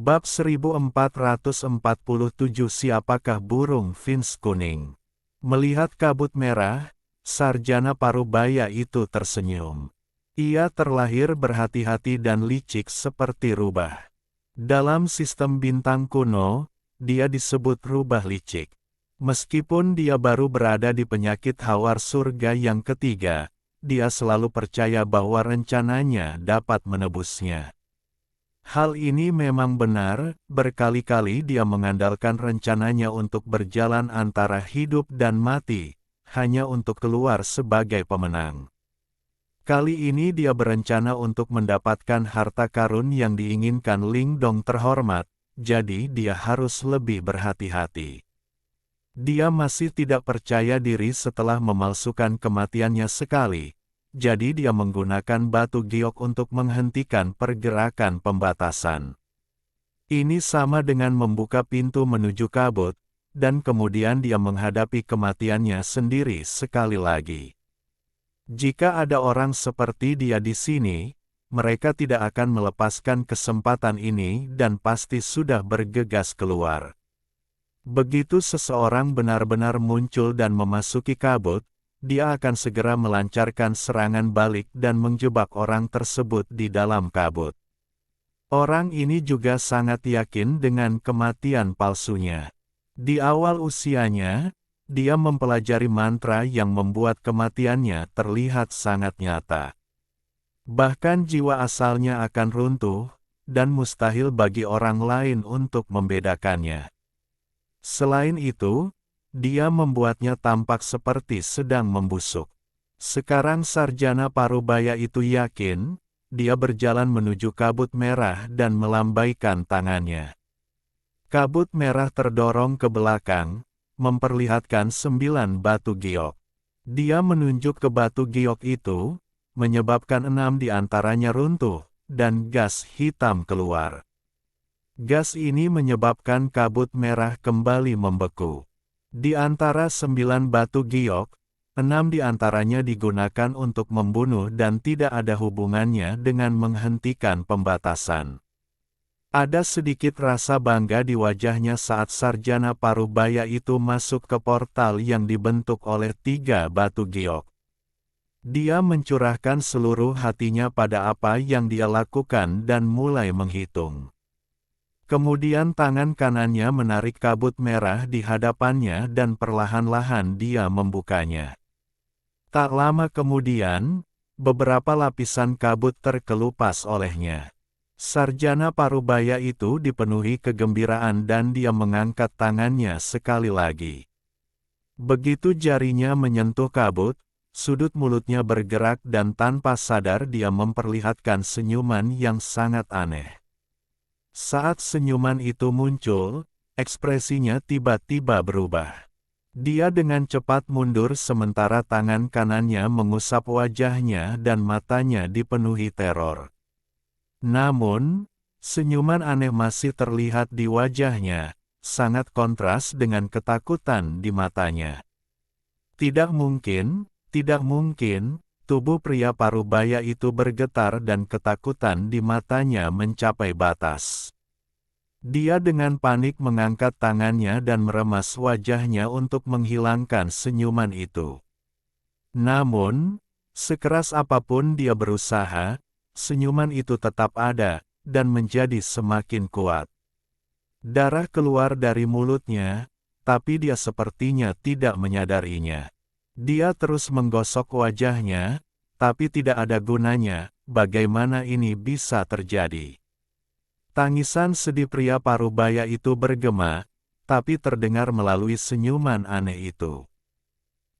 Bab 1447 Siapakah burung fins kuning? Melihat kabut merah, sarjana parubaya itu tersenyum. Ia terlahir berhati-hati dan licik seperti rubah. Dalam sistem bintang kuno, dia disebut rubah licik. Meskipun dia baru berada di penyakit hawar surga yang ketiga, dia selalu percaya bahwa rencananya dapat menebusnya. Hal ini memang benar, berkali-kali dia mengandalkan rencananya untuk berjalan antara hidup dan mati, hanya untuk keluar sebagai pemenang. Kali ini dia berencana untuk mendapatkan harta karun yang diinginkan Ling Dong terhormat, jadi dia harus lebih berhati-hati. Dia masih tidak percaya diri setelah memalsukan kematiannya sekali. Jadi dia menggunakan batu giok untuk menghentikan pergerakan pembatasan. Ini sama dengan membuka pintu menuju kabut, dan kemudian dia menghadapi kematiannya sendiri sekali lagi. Jika ada orang seperti dia di sini, mereka tidak akan melepaskan kesempatan ini dan pasti sudah bergegas keluar. Begitu seseorang benar-benar muncul dan memasuki kabut, dia akan segera melancarkan serangan balik dan menjebak orang tersebut di dalam kabut. Orang ini juga sangat yakin dengan kematian palsunya. Di awal usianya, dia mempelajari mantra yang membuat kematiannya terlihat sangat nyata. Bahkan jiwa asalnya akan runtuh, dan mustahil bagi orang lain untuk membedakannya. Selain itu, dia membuatnya tampak seperti sedang membusuk. Sekarang sarjana parubaya itu yakin, dia berjalan menuju kabut merah dan melambaikan tangannya. Kabut merah terdorong ke belakang, memperlihatkan 9 batu giok. Dia menunjuk ke batu giok itu, menyebabkan 6 di antaranya runtuh, dan gas hitam keluar. Gas ini menyebabkan kabut merah kembali membeku. Di antara 9 batu giok, 6 di antaranya digunakan untuk membunuh dan tidak ada hubungannya dengan menghentikan pembatasan. Ada sedikit rasa bangga di wajahnya saat sarjana parubaya itu masuk ke portal yang dibentuk oleh 3 batu giok. Dia mencurahkan seluruh hatinya pada apa yang dia lakukan dan mulai menghitung. Kemudian tangan kanannya menarik kabut merah di hadapannya dan perlahan-lahan dia membukanya. Tak lama kemudian, beberapa lapisan kabut terkelupas olehnya. Sarjana parubaya itu dipenuhi kegembiraan dan dia mengangkat tangannya sekali lagi. Begitu jarinya menyentuh kabut, sudut mulutnya bergerak dan tanpa sadar dia memperlihatkan senyuman yang sangat aneh. Saat senyuman itu muncul, ekspresinya tiba-tiba berubah. Dia dengan cepat mundur sementara tangan kanannya mengusap wajahnya dan matanya dipenuhi teror. Namun, senyuman aneh masih terlihat di wajahnya, sangat kontras dengan ketakutan di matanya. Tidak mungkin, tubuh pria parubaya itu bergetar dan ketakutan di matanya mencapai batas. Dia dengan panik mengangkat tangannya dan meremas wajahnya untuk menghilangkan senyuman itu. Namun, sekeras apapun dia berusaha, senyuman itu tetap ada, dan menjadi semakin kuat. Darah keluar dari mulutnya, tapi dia sepertinya tidak menyadarinya. Dia terus menggosok wajahnya, tapi tidak ada gunanya, bagaimana ini bisa terjadi. Tangisan sedih pria parubaya itu bergema, tapi terdengar melalui senyuman aneh itu.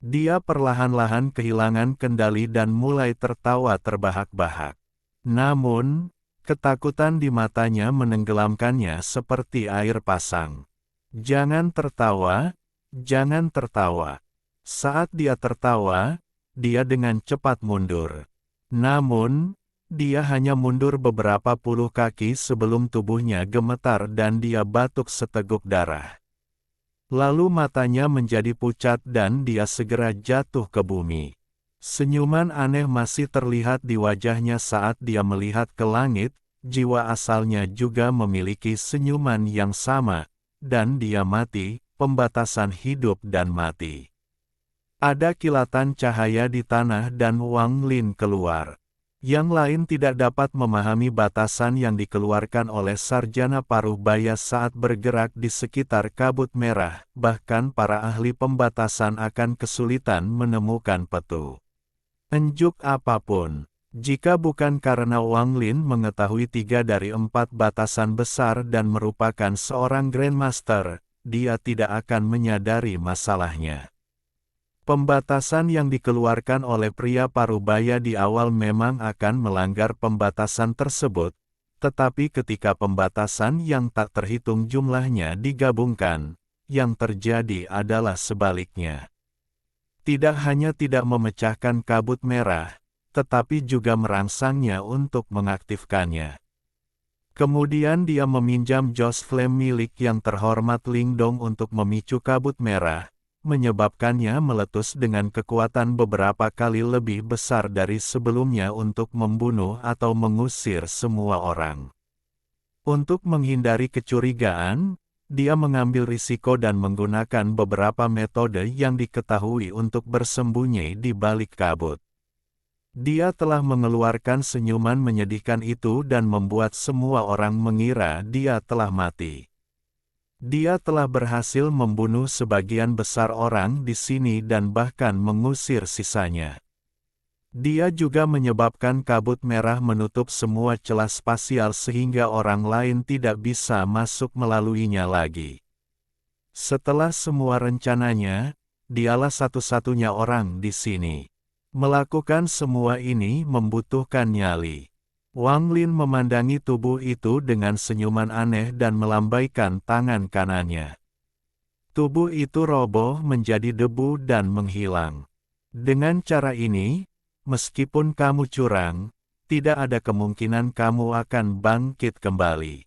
Dia perlahan-lahan kehilangan kendali dan mulai tertawa terbahak-bahak. Namun, ketakutan di matanya menenggelamkannya seperti air pasang. Jangan tertawa, jangan tertawa. Saat dia tertawa, dia dengan cepat mundur. Namun, dia hanya mundur beberapa puluh kaki sebelum tubuhnya gemetar dan dia batuk seteguk darah. Lalu matanya menjadi pucat dan dia segera jatuh ke bumi. Senyuman aneh masih terlihat di wajahnya saat dia melihat ke langit, jiwa asalnya juga memiliki senyuman yang sama, dan dia mati, pembatasan hidup dan mati. Ada kilatan cahaya di tanah dan Wang Lin keluar. Yang lain tidak dapat memahami batasan yang dikeluarkan oleh sarjana paruh baya saat bergerak di sekitar kabut merah, bahkan para ahli pembatasan akan kesulitan menemukan petunjuk apapun. Jika bukan karena Wang Lin mengetahui 3 dari 4 batasan besar dan merupakan seorang Grandmaster, dia tidak akan menyadari masalahnya. Pembatasan yang dikeluarkan oleh pria parubaya di awal memang akan melanggar pembatasan tersebut, tetapi ketika pembatasan yang tak terhitung jumlahnya digabungkan, yang terjadi adalah sebaliknya. Tidak hanya tidak memecahkan kabut merah, tetapi juga merangsangnya untuk mengaktifkannya. Kemudian dia meminjam Joss Flame milik yang terhormat Ling Dong untuk memicu kabut merah, menyebabkannya meletus dengan kekuatan beberapa kali lebih besar dari sebelumnya untuk membunuh atau mengusir semua orang. Untuk menghindari kecurigaan, dia mengambil risiko dan menggunakan beberapa metode yang diketahui untuk bersembunyi di balik kabut. Dia telah mengeluarkan senyuman menyedihkan itu dan membuat semua orang mengira dia telah mati. Dia telah berhasil membunuh sebagian besar orang di sini dan bahkan mengusir sisanya. Dia juga menyebabkan kabut merah menutup semua celah spasial sehingga orang lain tidak bisa masuk melaluinya lagi. Setelah semua rencananya, dialah satu-satunya orang di sini. Melakukan semua ini membutuhkan nyali. Wang Lin memandangi tubuh itu dengan senyuman aneh dan melambaikan tangan kanannya. Tubuh itu roboh menjadi debu dan menghilang. Dengan cara ini, meskipun kamu curang, tidak ada kemungkinan kamu akan bangkit kembali.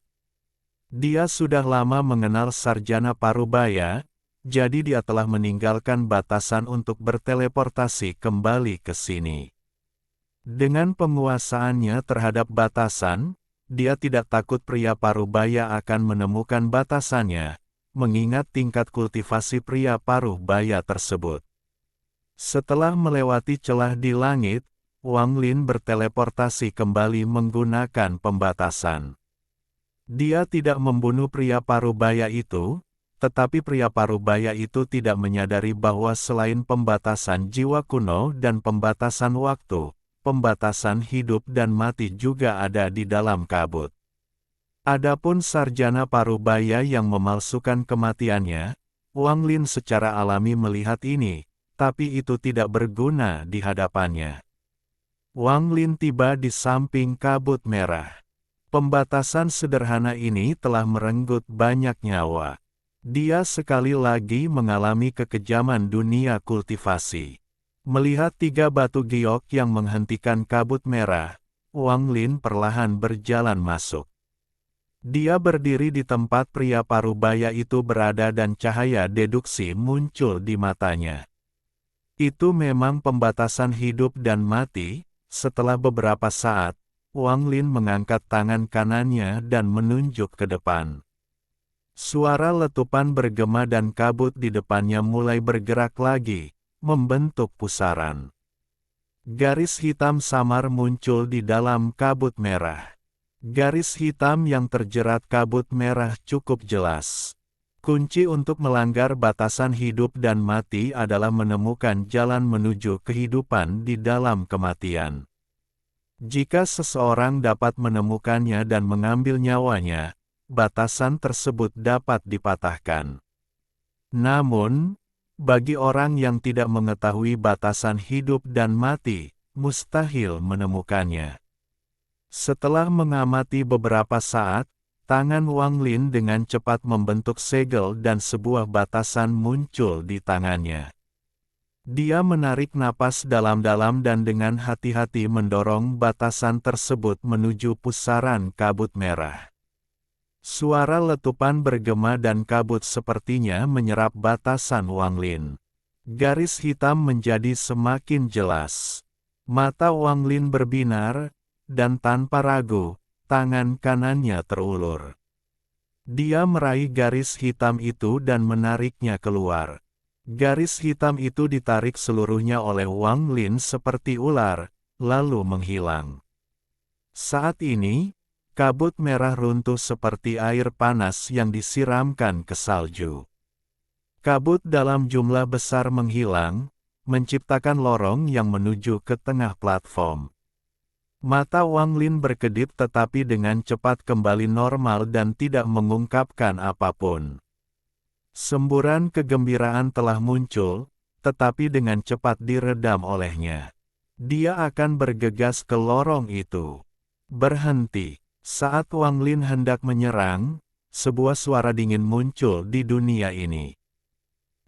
Dia sudah lama mengenal sarjana parubaya, jadi dia telah meninggalkan batasan untuk berteleportasi kembali ke sini. Dengan penguasaannya terhadap batasan, dia tidak takut pria parubaya akan menemukan batasannya, mengingat tingkat kultivasi pria parubaya tersebut. Setelah melewati celah di langit, Wang Lin berteleportasi kembali menggunakan pembatasan. Dia tidak membunuh pria parubaya itu, tetapi pria parubaya itu tidak menyadari bahwa selain pembatasan jiwa kuno dan pembatasan waktu, pembatasan hidup dan mati juga ada di dalam kabut. Adapun sarjana parubaya yang memalsukan kematiannya, Wang Lin secara alami melihat ini, tapi itu tidak berguna di hadapannya. Wang Lin tiba di samping kabut merah. Pembatasan sederhana ini telah merenggut banyak nyawa. Dia sekali lagi mengalami kekejaman dunia kultivasi. Melihat 3 batu giok yang menghentikan kabut merah, Wang Lin perlahan berjalan masuk. Dia berdiri di tempat pria parubaya itu berada dan cahaya deduksi muncul di matanya. Itu memang pembatasan hidup dan mati. Setelah beberapa saat, Wang Lin mengangkat tangan kanannya dan menunjuk ke depan. Suara letupan bergema dan kabut di depannya mulai bergerak lagi, membentuk pusaran. Garis hitam samar muncul di dalam kabut merah. Garis hitam yang terjerat kabut merah cukup jelas. Kunci untuk melanggar batasan hidup dan mati adalah menemukan jalan menuju kehidupan di dalam kematian. Jika seseorang dapat menemukannya dan mengambil nyawanya, batasan tersebut dapat dipatahkan. Namun, bagi orang yang tidak mengetahui batasan hidup dan mati, mustahil menemukannya. Setelah mengamati beberapa saat, tangan Wang Lin dengan cepat membentuk segel dan sebuah batasan muncul di tangannya. Dia menarik napas dalam-dalam dan dengan hati-hati mendorong batasan tersebut menuju pusaran kabut merah. Suara letupan bergema dan kabut sepertinya menyerap batasan Wang Lin. Garis hitam menjadi semakin jelas. Mata Wang Lin berbinar, dan tanpa ragu, tangan kanannya terulur. Dia meraih garis hitam itu dan menariknya keluar. Garis hitam itu ditarik seluruhnya oleh Wang Lin seperti ular, lalu menghilang. Saat ini, kabut merah runtuh seperti air panas yang disiramkan ke salju. Kabut dalam jumlah besar menghilang, menciptakan lorong yang menuju ke tengah platform. Mata Wang Lin berkedip tetapi dengan cepat kembali normal dan tidak mengungkapkan apapun. Semburan kegembiraan telah muncul, tetapi dengan cepat diredam olehnya. Dia akan bergegas ke lorong itu. Berhenti. Saat Wang Lin hendak menyerang, sebuah suara dingin muncul di dunia ini.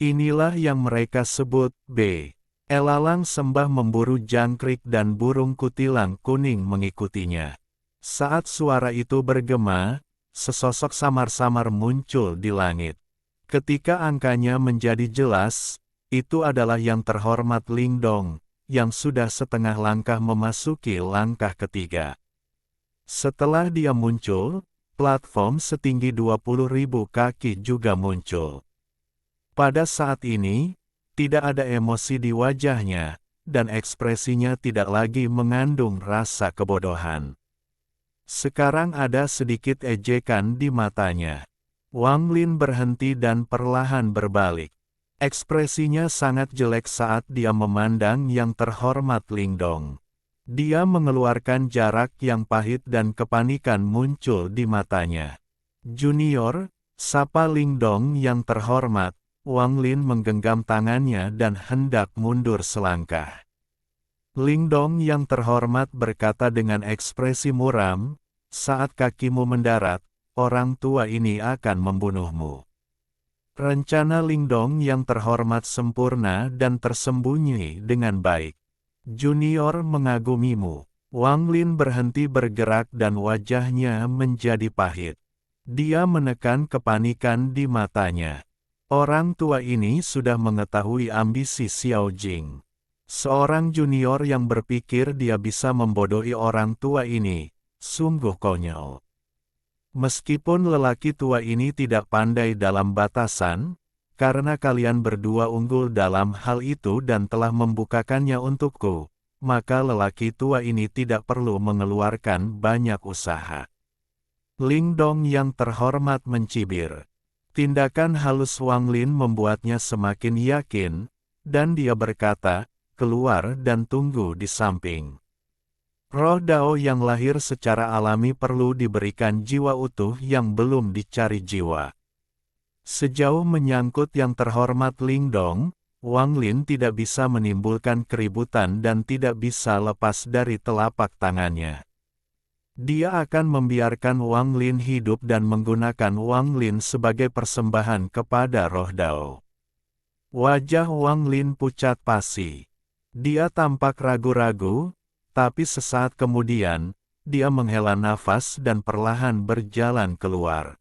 Inilah yang mereka sebut B. Elalang sembah memburu jangkrik dan burung kutilang kuning mengikutinya. Saat suara itu bergema, sesosok samar-samar muncul di langit. Ketika angkanya menjadi jelas, itu adalah yang terhormat Ling Dong, yang sudah setengah langkah memasuki langkah ketiga. Setelah dia muncul, platform setinggi 20.000 kaki juga muncul. Pada saat ini, tidak ada emosi di wajahnya, dan ekspresinya tidak lagi mengandung rasa kebodohan. Sekarang ada sedikit ejekan di matanya. Wang Lin berhenti dan perlahan berbalik. Ekspresinya sangat jelek saat dia memandang yang terhormat Ling Dong. Dia mengeluarkan jarak yang pahit dan kepanikan muncul di matanya. Junior, sapa Ling Dong yang terhormat. Wang Lin menggenggam tangannya dan hendak mundur selangkah. Ling Dong yang terhormat berkata dengan ekspresi muram, "Saat kakimu mendarat, orang tua ini akan membunuhmu." Rencana Ling Dong yang terhormat sempurna dan tersembunyi dengan baik. Junior mengagumimu. Wang Lin berhenti bergerak dan wajahnya menjadi pahit. Dia menekan kepanikan di matanya. Orang tua ini sudah mengetahui ambisi Xiao Jing. Seorang junior yang berpikir dia bisa membodohi orang tua ini, sungguh konyol. Meskipun lelaki tua ini tidak pandai dalam batasan, karena kalian berdua unggul dalam hal itu dan telah membukakannya untukku, maka lelaki tua ini tidak perlu mengeluarkan banyak usaha. Ling Dong yang terhormat mencibir. Tindakan halus Wang Lin membuatnya semakin yakin, dan dia berkata, "Keluar dan tunggu di samping." Roh Dao yang lahir secara alami perlu diberikan jiwa utuh yang belum dicari jiwa. Sejauh menyangkut yang terhormat Ling Dong, Wang Lin tidak bisa menimbulkan keributan dan tidak bisa lepas dari telapak tangannya. Dia akan membiarkan Wang Lin hidup dan menggunakan Wang Lin sebagai persembahan kepada Roh Dao. Wajah Wang Lin pucat pasi. Dia tampak ragu-ragu, tapi sesaat kemudian, dia menghela nafas dan perlahan berjalan keluar.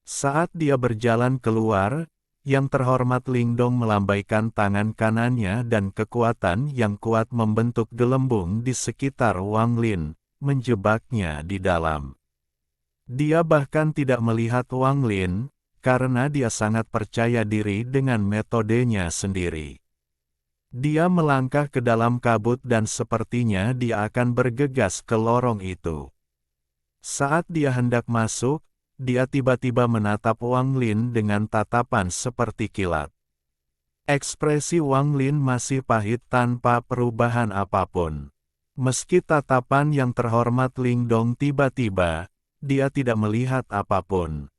Saat dia berjalan keluar, yang terhormat Ling Dong melambaikan tangan kanannya dan kekuatan yang kuat membentuk gelembung di sekitar Wang Lin, menjebaknya di dalam. Dia bahkan tidak melihat Wang Lin, karena dia sangat percaya diri dengan metodenya sendiri. Dia melangkah ke dalam kabut dan sepertinya dia akan bergegas ke lorong itu. Saat dia hendak masuk, dia tiba-tiba menatap Wang Lin dengan tatapan seperti kilat. Ekspresi Wang Lin masih pahit tanpa perubahan apapun. Meski tatapan yang terhormat Ling Dong tiba-tiba, dia tidak melihat apapun.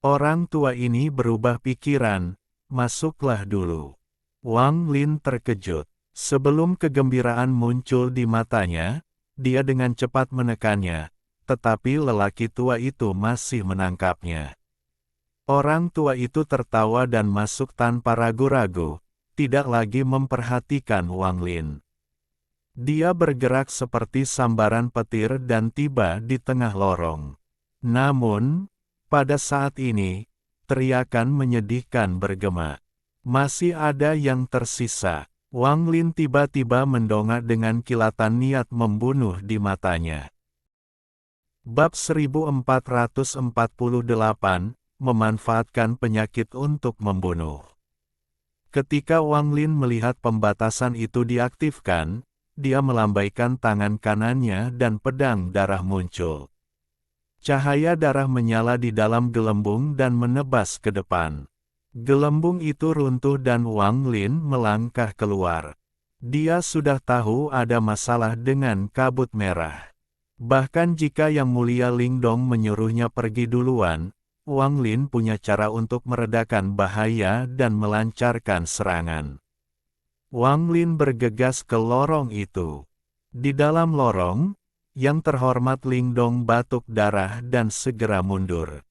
Orang tua ini berubah pikiran, "Masuklah dulu." Wang Lin terkejut. Sebelum kegembiraan muncul di matanya, dia dengan cepat menekannya, tetapi lelaki tua itu masih menangkapnya. Orang tua itu tertawa dan masuk tanpa ragu-ragu, tidak lagi memperhatikan Wang Lin. Dia bergerak seperti sambaran petir dan tiba di tengah lorong. Namun, pada saat ini, teriakan menyedihkan bergema. Masih ada yang tersisa. Wang Lin tiba-tiba mendongak dengan kilatan niat membunuh di matanya. Bab 1448, memanfaatkan penyakit untuk membunuh. Ketika Wang Lin melihat pembatasan itu diaktifkan, dia melambaikan tangan kanannya dan pedang darah muncul. Cahaya darah menyala di dalam gelembung dan menebas ke depan. Gelembung itu runtuh dan Wang Lin melangkah keluar. Dia sudah tahu ada masalah dengan kabut merah. Bahkan jika Yang Mulia Lingdong menyuruhnya pergi duluan, Wang Lin punya cara untuk meredakan bahaya dan melancarkan serangan. Wang Lin bergegas ke lorong itu. Di dalam lorong, Yang Terhormat Lingdong batuk darah dan segera mundur.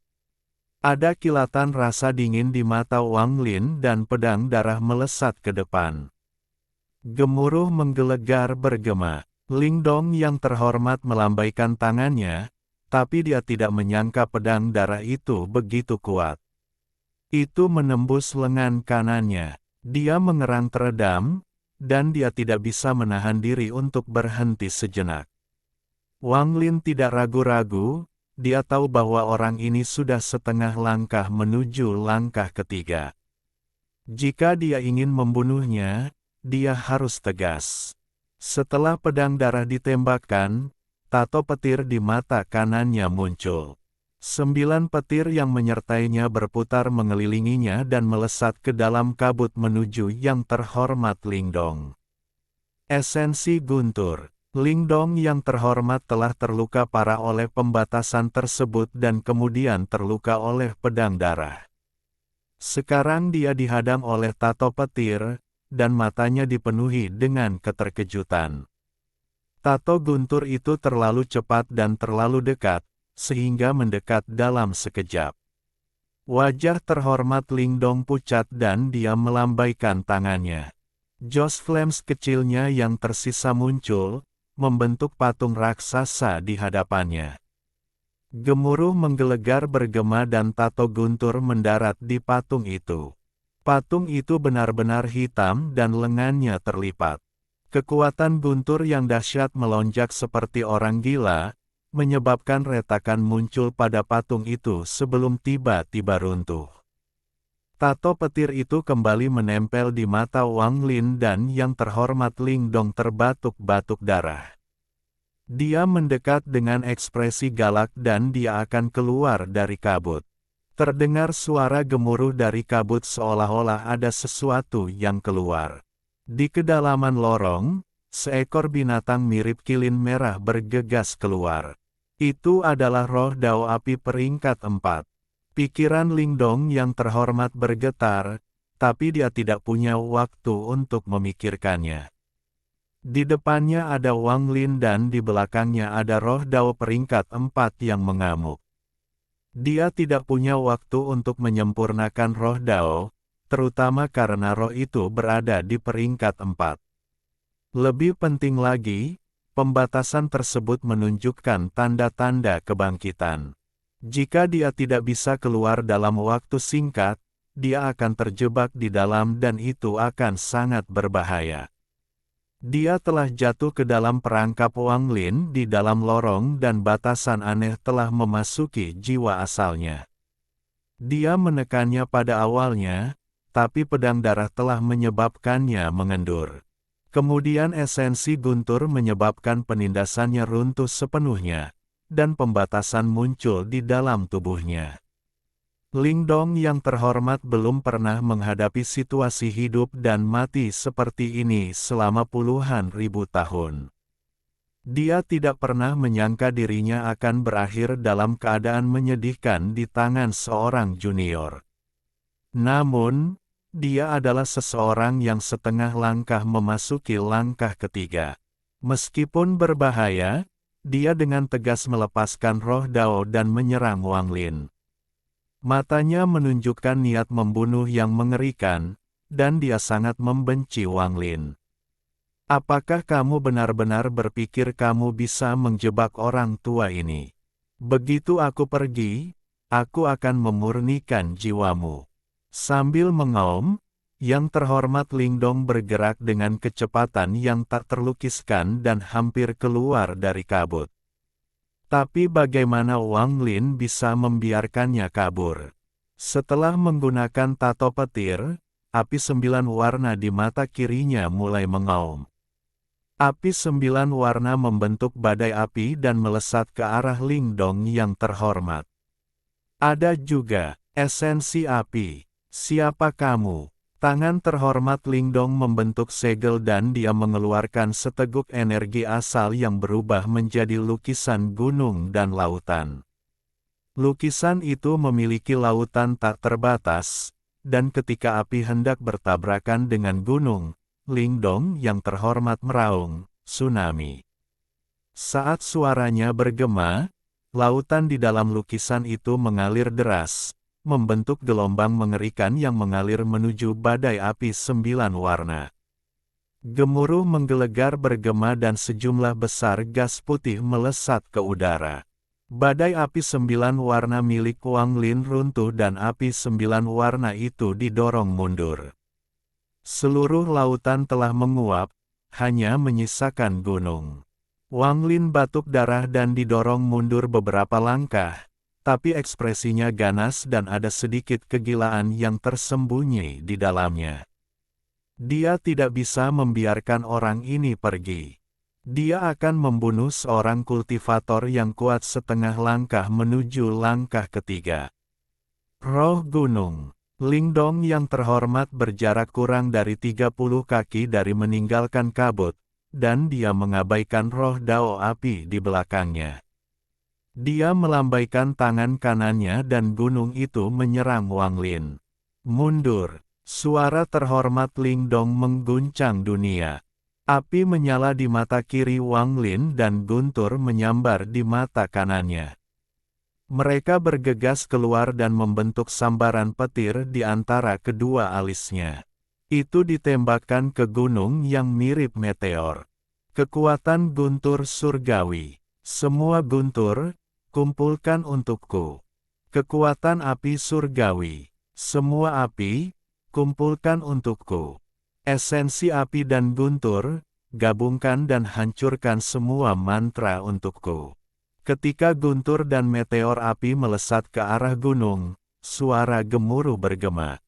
Ada kilatan rasa dingin di mata Wang Lin dan pedang darah melesat ke depan. Gemuruh menggelegar bergema. Lingdong Yang Terhormat melambaikan tangannya, tapi dia tidak menyangka pedang darah itu begitu kuat. Itu menembus lengan kanannya. Dia mengerang teredam, dan dia tidak bisa menahan diri untuk berhenti sejenak. Wang Lin tidak ragu-ragu, dia tahu bahwa orang ini sudah setengah langkah menuju langkah ketiga. Jika dia ingin membunuhnya, dia harus tegas. Setelah pedang darah ditembakkan, tato petir di mata kanannya muncul. 9 petir yang menyertainya berputar mengelilinginya dan melesat ke dalam kabut menuju Yang Terhormat Lingdong. Esensi guntur. Lingdong Yang Terhormat telah terluka parah oleh pembatasan tersebut dan kemudian terluka oleh pedang darah. Sekarang dia dihadang oleh tato petir, dan matanya dipenuhi dengan keterkejutan. Tato guntur itu terlalu cepat dan terlalu dekat, sehingga mendekat dalam sekejap. Wajah Terhormat Lingdong pucat dan dia melambaikan tangannya. Jos Flames kecilnya yang tersisa muncul, membentuk patung raksasa di hadapannya. Gemuruh menggelegar bergema dan tato guntur mendarat di patung itu. Patung itu benar-benar hitam dan lengannya terlipat. Kekuatan guntur yang dahsyat melonjak seperti orang gila, menyebabkan retakan muncul pada patung itu sebelum tiba-tiba runtuh. Tato petir itu kembali menempel di mata Wang Lin dan Yang Terhormat Lingdong terbatuk-batuk darah. Dia mendekat dengan ekspresi galak dan dia akan keluar dari kabut. Terdengar suara gemuruh dari kabut seolah-olah ada sesuatu yang keluar. Di kedalaman lorong, seekor binatang mirip kilin merah bergegas keluar. Itu adalah roh Dao Api peringkat 4. Pikiran Lingdong Yang Terhormat bergetar, tapi dia tidak punya waktu untuk memikirkannya. Di depannya ada Wang Lin dan di belakangnya ada roh Dao peringkat 4 yang mengamuk. Dia tidak punya waktu untuk menyempurnakan roh Dao, terutama karena roh itu berada di peringkat 4. Lebih penting lagi, pembatasan tersebut menunjukkan tanda-tanda kebangkitan. Jika dia tidak bisa keluar dalam waktu singkat, dia akan terjebak di dalam dan itu akan sangat berbahaya. Dia telah jatuh ke dalam perangkap Wang Lin di dalam lorong dan batasan aneh telah memasuki jiwa asalnya. Dia menekannya pada awalnya, tapi pedang darah telah menyebabkannya mengendur. Kemudian esensi guntur menyebabkan penindasannya runtuh sepenuhnya, dan pembatasan muncul di dalam tubuhnya. Lingdong Yang Terhormat belum pernah menghadapi situasi hidup dan mati seperti ini selama puluhan ribu tahun. Dia tidak pernah menyangka dirinya akan berakhir dalam keadaan menyedihkan di tangan seorang junior. Namun, dia adalah seseorang yang setengah langkah memasuki langkah ketiga. Meskipun berbahaya, dia dengan tegas melepaskan roh Dao dan menyerang Wang Lin. Matanya menunjukkan niat membunuh yang mengerikan, dan dia sangat membenci Wang Lin. Apakah kamu benar-benar berpikir kamu bisa menjebak orang tua ini? Begitu aku pergi, aku akan memurnikan jiwamu. Sambil mengaum, Yang Terhormat Lingdong bergerak dengan kecepatan yang tak terlukiskan dan hampir keluar dari kabut. Tapi bagaimana Wang Lin bisa membiarkannya kabur? Setelah menggunakan tato petir, api 9 warna di mata kirinya mulai mengaum. Api 9 warna membentuk badai api dan melesat ke arah Lingdong yang terhormat. Ada juga esensi api. Siapa kamu? Tangan terhormat Lingdong membentuk segel dan dia mengeluarkan seteguk energi asal yang berubah menjadi lukisan gunung dan lautan. Lukisan itu memiliki lautan tak terbatas, dan ketika api hendak bertabrakan dengan gunung, Lingdong yang terhormat meraung, tsunami. Saat suaranya bergema, lautan di dalam lukisan itu mengalir deras, membentuk gelombang mengerikan yang mengalir menuju badai api 9 warna. Gemuruh menggelegar bergema dan sejumlah besar gas putih melesat ke udara. Badai api 9 warna milik Wang Lin runtuh dan api 9 warna itu didorong mundur. Seluruh lautan telah menguap, hanya menyisakan gunung. Wang Lin batuk darah dan didorong mundur beberapa langkah, tapi ekspresinya ganas dan ada sedikit kegilaan yang tersembunyi di dalamnya. Dia tidak bisa membiarkan orang ini pergi. Dia akan membunuh seorang kultivator yang kuat setengah langkah menuju langkah ketiga. Roh Gunung. Lingdong yang terhormat berjarak kurang dari 30 kaki dari meninggalkan kabut, dan dia mengabaikan roh dao api di belakangnya. Dia melambaikan tangan kanannya dan gunung itu menyerang Wang Lin. Mundur. Suara terhormat Lingdong mengguncang dunia. Api menyala di mata kiri Wang Lin dan guntur menyambar di mata kanannya. Mereka bergegas keluar dan membentuk sambaran petir di antara kedua alisnya. Itu ditembakkan ke gunung yang mirip meteor. Kekuatan guntur surgawi. Semua guntur, kumpulkan untukku. Kekuatan api surgawi. Semua api, kumpulkan untukku. Esensi api dan guntur, gabungkan dan hancurkan semua mantra untukku. Ketika guntur dan meteor api melesat ke arah gunung, suara gemuruh bergema.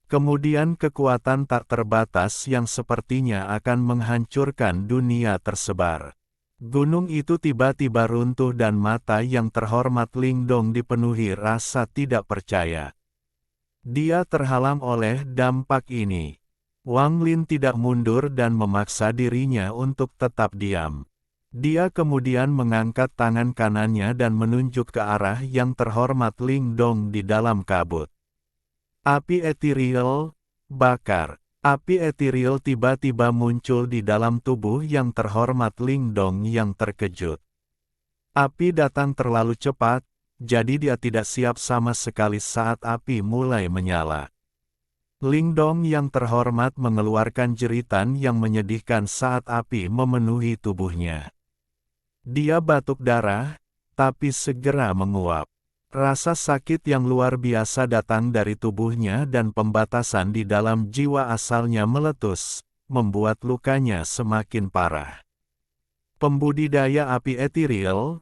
Kemudian kekuatan tak terbatas yang sepertinya akan menghancurkan dunia tersebar. Gunung itu tiba-tiba runtuh dan mata yang terhormat Lingdong dipenuhi rasa tidak percaya. Dia terhalang oleh dampak ini. Wang Lin tidak mundur dan memaksa dirinya untuk tetap diam. Dia kemudian mengangkat tangan kanannya dan menunjuk ke arah yang terhormat Lingdong di dalam kabut. Api etiril, bakar. Api etiril tiba-tiba muncul di dalam tubuh yang terhormat Lingdong yang terkejut. Api datang terlalu cepat, jadi dia tidak siap sama sekali saat api mulai menyala. Lingdong yang terhormat mengeluarkan jeritan yang menyedihkan saat api memenuhi tubuhnya. Dia batuk darah, tapi segera menguap. Rasa sakit yang luar biasa datang dari tubuhnya dan pembatasan di dalam jiwa asalnya meletus, membuat lukanya semakin parah. Pembudidaya api etiril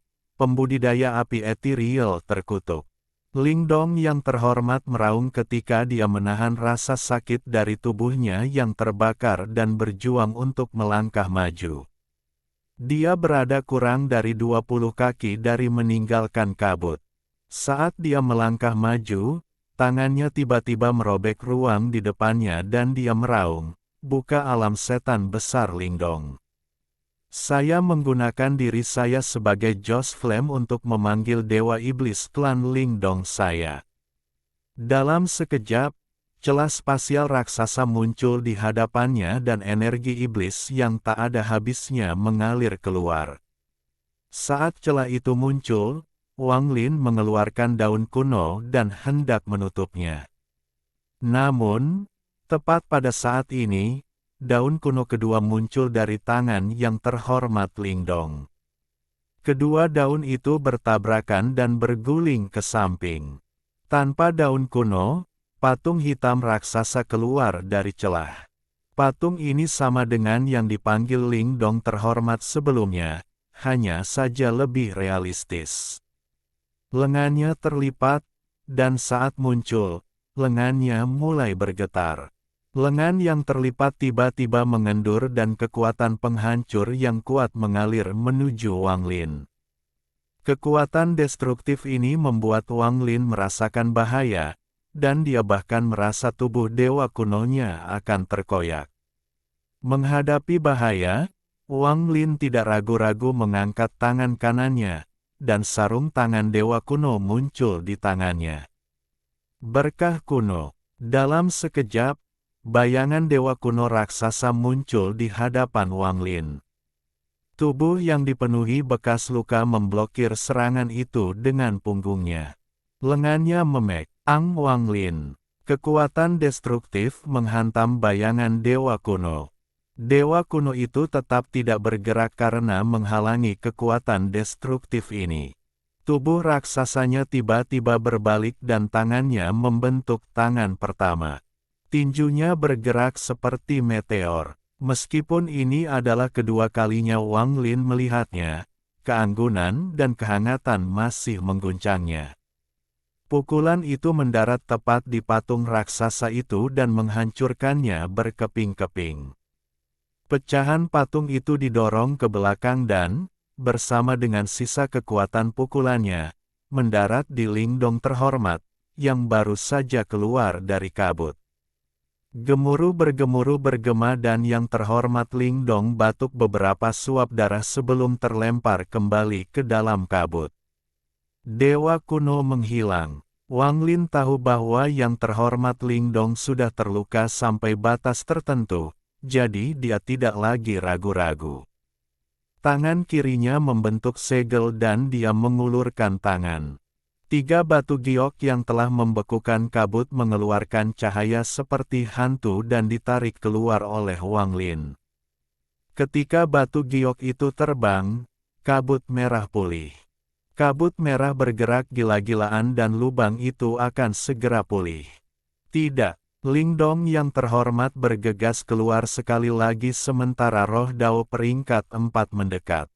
terkutuk. Lingdong yang terhormat meraung ketika dia menahan rasa sakit dari tubuhnya yang terbakar dan berjuang untuk melangkah maju. Dia berada kurang dari 20 kaki dari meninggalkan kabut. Saat dia melangkah maju, tangannya tiba-tiba merobek ruang di depannya dan dia meraung, "Buka alam setan besar Lingdong. Saya menggunakan diri saya sebagai Joss Flame untuk memanggil Dewa Iblis klan Lingdong saya." Dalam sekejap, celah spasial raksasa muncul di hadapannya dan energi iblis yang tak ada habisnya mengalir keluar. Saat celah itu muncul, Wang Lin mengeluarkan daun kuno dan hendak menutupnya. Namun, tepat pada saat ini, daun kuno kedua muncul dari tangan yang terhormat Lingdong. Kedua daun itu bertabrakan dan berguling ke samping. Tanpa daun kuno, patung hitam raksasa keluar dari celah. Patung ini sama dengan yang dipanggil Lingdong terhormat sebelumnya, hanya saja lebih realistis. Lengannya terlipat, dan saat muncul, lengannya mulai bergetar. Lengan yang terlipat tiba-tiba mengendur dan kekuatan penghancur yang kuat mengalir menuju Wang Lin. Kekuatan destruktif ini membuat Wang Lin merasakan bahaya, dan dia bahkan merasa tubuh dewa kunonya akan terkoyak. Menghadapi bahaya, Wang Lin tidak ragu-ragu mengangkat tangan kanannya, dan sarung tangan dewa kuno muncul di tangannya. Berkah kuno. Dalam sekejap, bayangan dewa kuno raksasa muncul di hadapan Wang Lin. Tubuh yang dipenuhi bekas luka memblokir serangan itu dengan punggungnya. Lengannya memek. Wang Lin. Kekuatan destruktif menghantam bayangan dewa kuno. Dewa kuno itu tetap tidak bergerak karena menghalangi kekuatan destruktif ini. Tubuh raksasanya tiba-tiba berbalik dan tangannya membentuk tangan pertama. Tinjunya bergerak seperti meteor. Meskipun ini adalah kedua kalinya Wang Lin melihatnya, keanggunan dan kehangatan masih mengguncangnya. Pukulan itu mendarat tepat di patung raksasa itu dan menghancurkannya berkeping-keping. Pecahan patung itu didorong ke belakang dan, bersama dengan sisa kekuatan pukulannya, mendarat di Lingdong terhormat, yang baru saja keluar dari kabut. Gemuruh bergema dan yang terhormat Lingdong batuk beberapa suap darah sebelum terlempar kembali ke dalam kabut. Dewa kuno menghilang. Wang Lin tahu bahwa yang terhormat Lingdong sudah terluka sampai batas tertentu. Jadi dia tidak lagi ragu-ragu. Tangan kirinya membentuk segel dan dia mengulurkan tangan. 3 batu giok yang telah membekukan kabut mengeluarkan cahaya seperti hantu dan ditarik keluar oleh Wang Lin. Ketika batu giok itu terbang, kabut merah pulih. Kabut merah bergerak gila-gilaan dan lubang itu akan segera pulih. Tidak. Lingdong yang terhormat bergegas keluar sekali lagi sementara roh Dao peringkat 4 mendekat.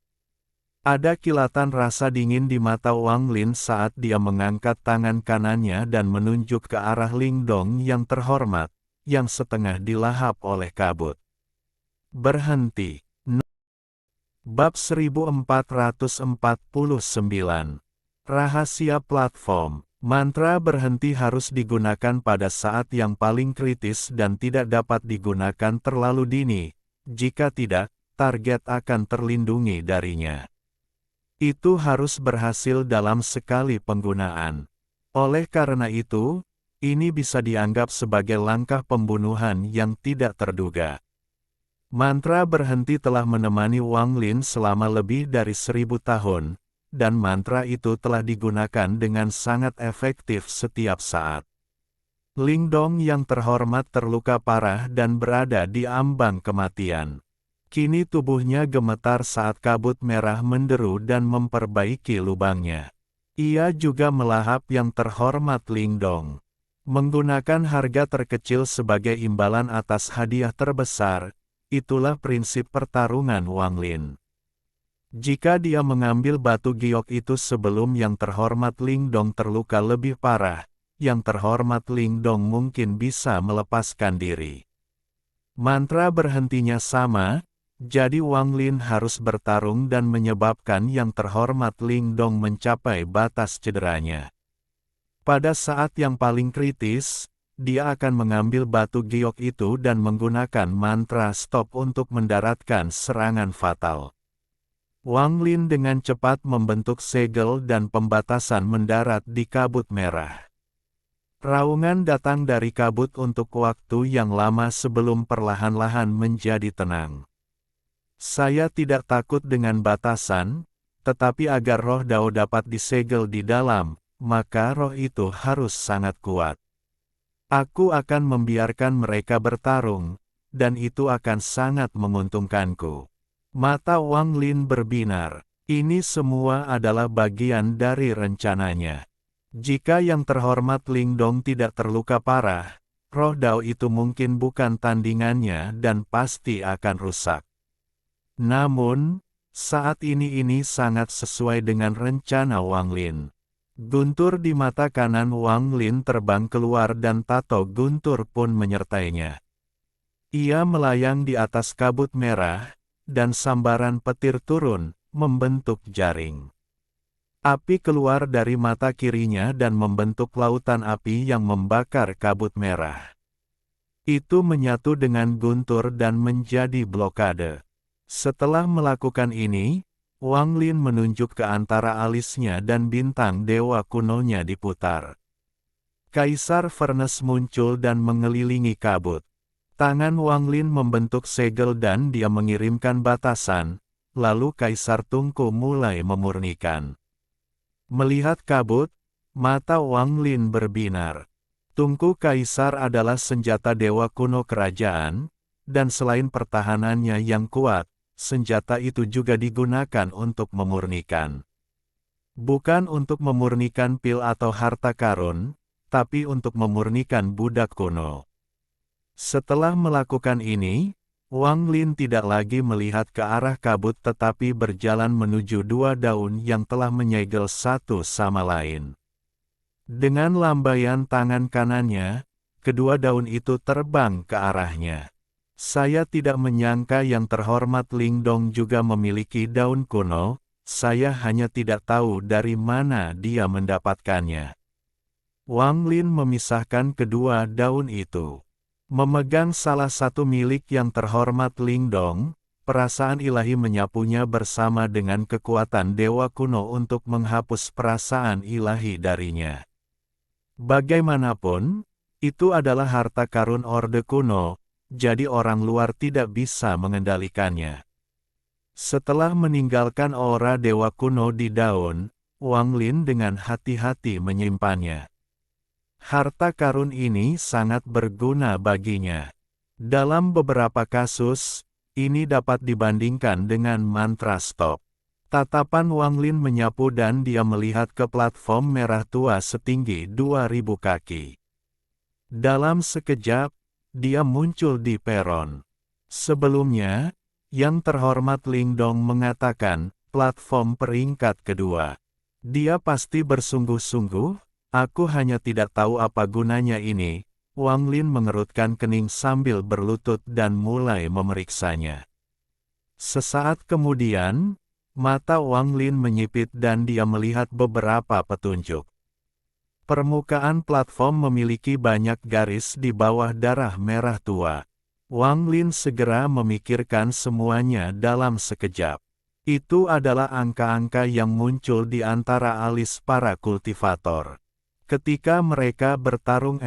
Ada kilatan rasa dingin di mata Wang Lin saat dia mengangkat tangan kanannya dan menunjuk ke arah Lingdong yang terhormat, yang setengah dilahap oleh kabut. Berhenti. Bab 1449. Rahasia platform. Mantra berhenti harus digunakan pada saat yang paling kritis dan tidak dapat digunakan terlalu dini. Jika tidak, target akan terlindungi darinya. Itu harus berhasil dalam sekali penggunaan. Oleh karena itu, ini bisa dianggap sebagai langkah pembunuhan yang tidak terduga. Mantra berhenti telah menemani Wang Lin selama lebih dari 1000 tahun. Dan mantra itu telah digunakan dengan sangat efektif setiap saat. Lingdong yang terhormat terluka parah dan berada di ambang kematian. Kini tubuhnya gemetar saat kabut merah menderu dan memperbaiki lubangnya. Ia juga melahap yang terhormat Lingdong. Menggunakan harga terkecil sebagai imbalan atas hadiah terbesar, itulah prinsip pertarungan Wang Lin. Jika dia mengambil batu giok itu sebelum yang terhormat Lingdong terluka lebih parah, yang terhormat Lingdong mungkin bisa melepaskan diri. Mantra berhentinya sama, jadi Wang Lin harus bertarung dan menyebabkan yang terhormat Lingdong mencapai batas cederanya. Pada saat yang paling kritis, dia akan mengambil batu giok itu dan menggunakan mantra stop untuk mendaratkan serangan fatal. Wang Lin dengan cepat membentuk segel dan pembatasan mendarat di kabut merah. Raungan datang dari kabut untuk waktu yang lama sebelum perlahan-lahan menjadi tenang. Saya tidak takut dengan batasan, tetapi agar roh Dao dapat disegel di dalam, maka roh itu harus sangat kuat. Aku akan membiarkan mereka bertarung, dan itu akan sangat menguntungkanku. Mata Wang Lin berbinar. Ini semua adalah bagian dari rencananya. Jika yang terhormat Lingdong tidak terluka parah, roh Dao itu mungkin bukan tandingannya dan pasti akan rusak. Namun, Saat ini sangat sesuai dengan rencana Wang Lin. Guntur di mata kanan Wang Lin terbang keluar dan tato guntur pun menyertainya. Ia melayang di atas kabut merah, dan sambaran petir turun, membentuk jaring. Api keluar dari mata kirinya dan membentuk lautan api yang membakar kabut merah. Itu menyatu dengan guntur dan menjadi blokade. Setelah melakukan ini, Wang Lin menunjuk ke antara alisnya dan bintang dewa kunonya diputar. Kaisar Furnace muncul dan mengelilingi kabut. Tangan Wang Lin membentuk segel dan dia mengirimkan batasan, lalu Kaisar Tungku mulai memurnikan. Melihat kabut, mata Wang Lin berbinar. Tungku Kaisar adalah senjata dewa kuno kerajaan, dan selain pertahanannya yang kuat, senjata itu juga digunakan untuk memurnikan. Bukan untuk memurnikan pil atau harta karun, tapi untuk memurnikan budak kuno. Setelah melakukan ini, Wang Lin tidak lagi melihat ke arah kabut tetapi berjalan menuju dua daun yang telah menyegel satu sama lain. Dengan lambaian tangan kanannya, kedua daun itu terbang ke arahnya. Saya tidak menyangka yang terhormat Ling Dong juga memiliki daun kuno, saya hanya tidak tahu dari mana dia mendapatkannya. Wang Lin memisahkan kedua daun itu. Memegang salah satu milik yang terhormat Ling Dong, perasaan ilahi menyapunya bersama dengan kekuatan dewa kuno untuk menghapus perasaan ilahi darinya. Bagaimanapun, itu adalah harta karun Orde Kuno, jadi orang luar tidak bisa mengendalikannya. Setelah meninggalkan aura dewa kuno di daun, Wang Lin dengan hati-hati menyimpannya. Harta karun ini sangat berguna baginya. Dalam beberapa kasus, ini dapat dibandingkan dengan mantra stop. Tatapan Wang Lin menyapu dan dia melihat ke platform merah tua setinggi 2000 kaki. Dalam sekejap, dia muncul di peron. Sebelumnya, yang terhormat Ling Dong mengatakan, platform peringkat kedua. Dia pasti bersungguh-sungguh, aku hanya tidak tahu apa gunanya ini. Wang Lin mengerutkan kening sambil berlutut dan mulai memeriksanya. Sesaat kemudian, mata Wang Lin menyipit dan dia melihat beberapa petunjuk. Permukaan platform memiliki banyak garis di bawah darah merah tua. Wang Lin segera memikirkan semuanya dalam sekejap. Itu adalah angka-angka yang muncul di antara alis para kultivator. Ketika mereka bertarung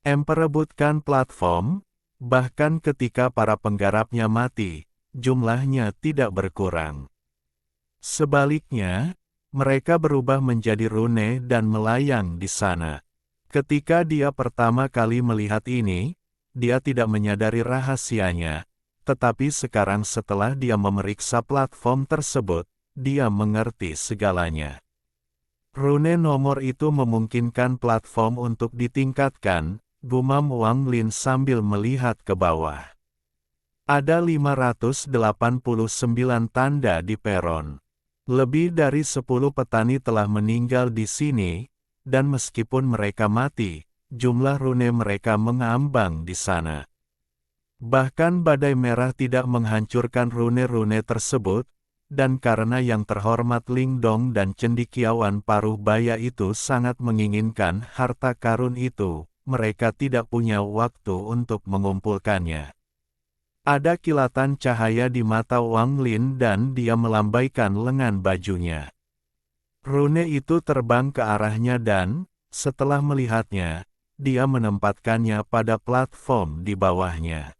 memperebutkan platform, bahkan ketika para penggarapnya mati, jumlahnya tidak berkurang. Sebaliknya, mereka berubah menjadi rune dan melayang di sana. Ketika dia pertama kali melihat ini, dia tidak menyadari rahasianya, tetapi sekarang setelah dia memeriksa platform tersebut, dia mengerti segalanya. Rune nomor itu memungkinkan platform untuk ditingkatkan, gumam Wang Lin sambil melihat ke bawah. Ada 589 tanda di peron. Lebih dari 10 petani telah meninggal di sini, dan meskipun mereka mati, jumlah rune mereka mengambang di sana. Bahkan badai merah tidak menghancurkan rune-rune tersebut, dan karena yang terhormat Ling Dong dan cendekiawan paruh baya itu sangat menginginkan harta karun itu, mereka tidak punya waktu untuk mengumpulkannya. Ada kilatan cahaya di mata Wang Lin dan dia melambaikan lengan bajunya. Rune itu terbang ke arahnya dan, setelah melihatnya, dia menempatkannya pada platform di bawahnya.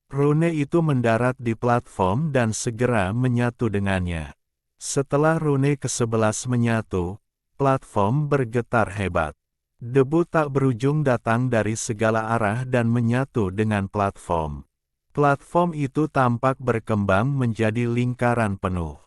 Rune itu mendarat di platform dan segera menyatu dengannya. Setelah rune ke-11 menyatu, platform bergetar hebat. Debu tak berujung datang dari segala arah dan menyatu dengan platform. Platform itu tampak berkembang menjadi lingkaran penuh.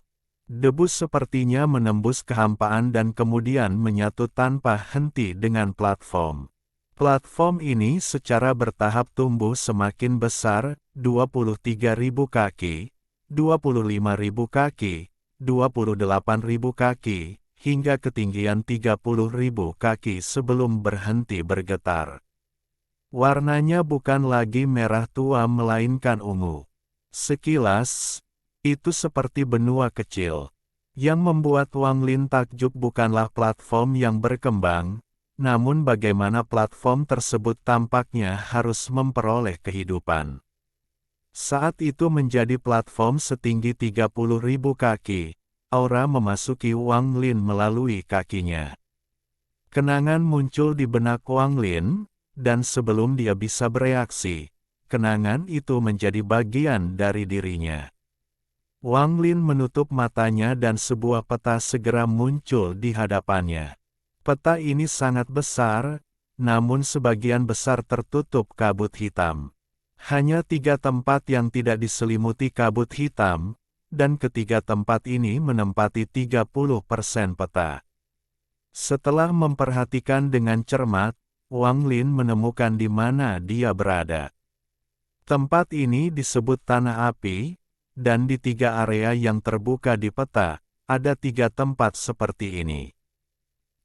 Debu sepertinya menembus kehampaan dan kemudian menyatu tanpa henti dengan platform. Platform ini secara bertahap tumbuh semakin besar, 23.000 kaki, 25.000 kaki, 28.000 kaki, hingga ketinggian 30.000 kaki sebelum berhenti bergetar. Warnanya bukan lagi merah tua melainkan ungu. Sekilas, itu seperti benua kecil. Yang membuat Wang Lin takjub bukanlah platform yang berkembang, namun bagaimana platform tersebut tampaknya harus memperoleh kehidupan. Saat itu menjadi platform setinggi 30.000 kaki, aura memasuki Wang Lin melalui kakinya. Kenangan muncul di benak Wang Lin, dan sebelum dia bisa bereaksi, kenangan itu menjadi bagian dari dirinya. Wang Lin menutup matanya dan sebuah peta segera muncul di hadapannya. Peta ini sangat besar, namun sebagian besar tertutup kabut hitam. Hanya 3 tempat yang tidak diselimuti kabut hitam, dan ketiga tempat ini menempati 30% peta. Setelah memperhatikan dengan cermat, Wang Lin menemukan di mana dia berada. Tempat ini disebut Tanah Api, dan di 3 area yang terbuka di peta, ada 3 tempat seperti ini.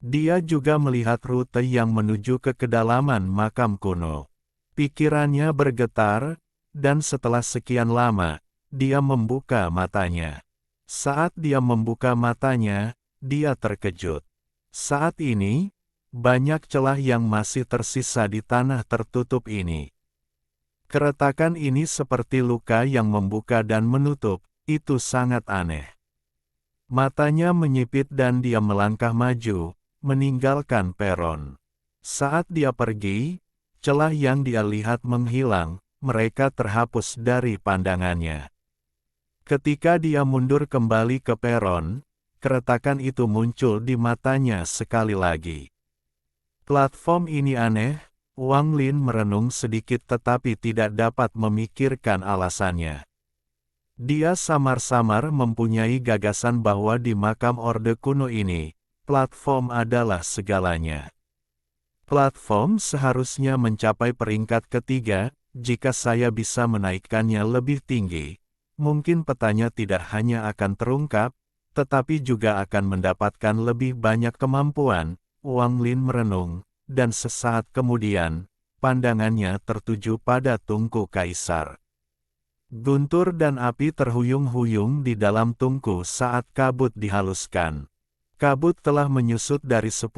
Dia juga melihat rute yang menuju ke kedalaman makam kuno. Pikirannya bergetar, dan setelah sekian lama, dia membuka matanya. Saat dia membuka matanya, dia terkejut. Saat ini, banyak celah yang masih tersisa di tanah tertutup ini. Keretakan ini seperti luka yang membuka dan menutup, itu sangat aneh. Matanya menyipit dan dia melangkah maju, meninggalkan peron. Saat dia pergi, celah yang dia lihat menghilang, mereka terhapus dari pandangannya. Ketika dia mundur kembali ke peron, keretakan itu muncul di matanya sekali lagi. Platform ini aneh, Wang Lin merenung sedikit tetapi tidak dapat memikirkan alasannya. Dia samar-samar mempunyai gagasan bahwa di makam Orde Kuno ini, platform adalah segalanya. Platform seharusnya mencapai peringkat ketiga, jika saya bisa menaikkannya lebih tinggi. Mungkin petanya tidak hanya akan terungkap, tetapi juga akan mendapatkan lebih banyak kemampuan, Wang Lin merenung, dan sesaat kemudian, pandangannya tertuju pada tungku kaisar. Guntur dan api terhuyung-huyung di dalam tungku saat kabut dihaluskan. Kabut telah menyusut dari 10.000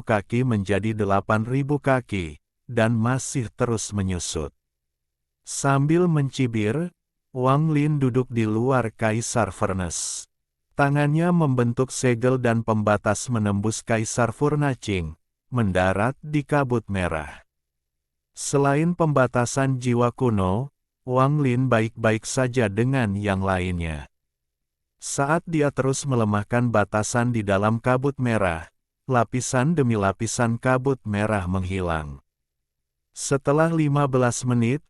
kaki menjadi 8.000 kaki, dan masih terus menyusut. Sambil mencibir, Wang Lin duduk di luar Kaisar Furnace. Tangannya membentuk segel dan pembatas menembus Kaisar Furnacing, mendarat di kabut merah. Selain pembatasan jiwa kuno, Wang Lin baik-baik saja dengan yang lainnya. Saat dia terus melemahkan batasan di dalam kabut merah, lapisan demi lapisan kabut merah menghilang. Setelah 15 menit,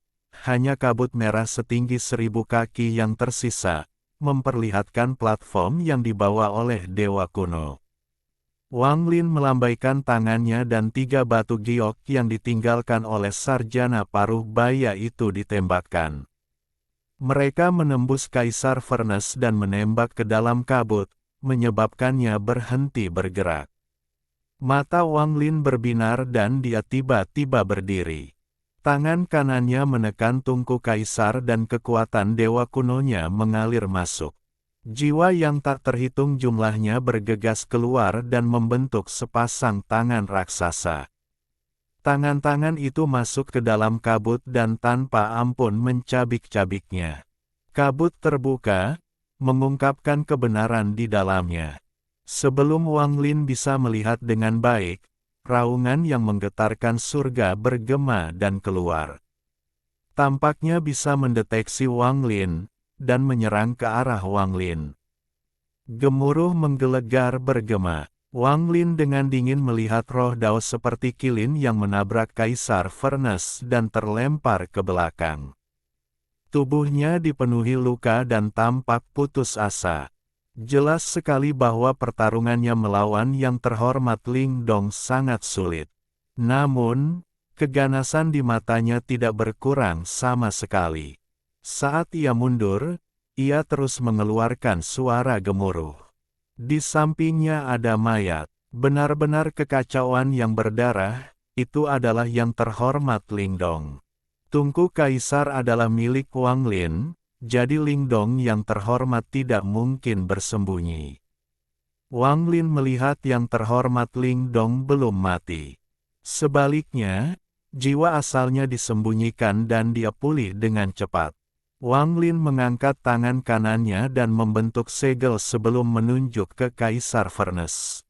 hanya kabut merah setinggi 1.000 kaki yang tersisa, memperlihatkan platform yang dibawa oleh Dewa Kuno. Wang Lin melambaikan tangannya dan 3 batu giok yang ditinggalkan oleh sarjana paruh baya itu ditembakkan. Mereka menembus Kaisar Furnace dan menembak ke dalam kabut, menyebabkannya berhenti bergerak. Mata Wang Lin berbinar dan dia tiba-tiba berdiri. Tangan kanannya menekan tungku Kaisar dan kekuatan Dewa Kunonya mengalir masuk. Jiwa yang tak terhitung jumlahnya bergegas keluar dan membentuk sepasang tangan raksasa. Tangan-tangan itu masuk ke dalam kabut dan tanpa ampun mencabik-cabiknya. Kabut terbuka, mengungkapkan kebenaran di dalamnya. Sebelum Wang Lin bisa melihat dengan baik, raungan yang menggetarkan surga bergema dan keluar. Tampaknya bisa mendeteksi Wang Lin, dan menyerang ke arah Wang Lin. Gemuruh menggelegar bergema. Wang Lin dengan dingin melihat roh Dao seperti kilin yang menabrak Kaisar Furnace dan terlempar ke belakang. Tubuhnya dipenuhi luka dan tampak putus asa. Jelas sekali bahwa pertarungannya melawan yang terhormat Ling Dong sangat sulit. Namun, keganasan di matanya tidak berkurang sama sekali. Saat ia mundur, ia terus mengeluarkan suara gemuruh. Di sampingnya ada mayat. Benar-benar kekacauan yang berdarah, itu adalah yang terhormat Lingdong. Tungku kaisar adalah milik Wang Lin, jadi Lingdong yang terhormat tidak mungkin bersembunyi. Wang Lin melihat yang terhormat Lingdong belum mati. Sebaliknya, jiwa asalnya disembunyikan dan dia pulih dengan cepat. Wang Lin mengangkat tangan kanannya dan membentuk segel sebelum menunjuk ke Kaisar Furnace.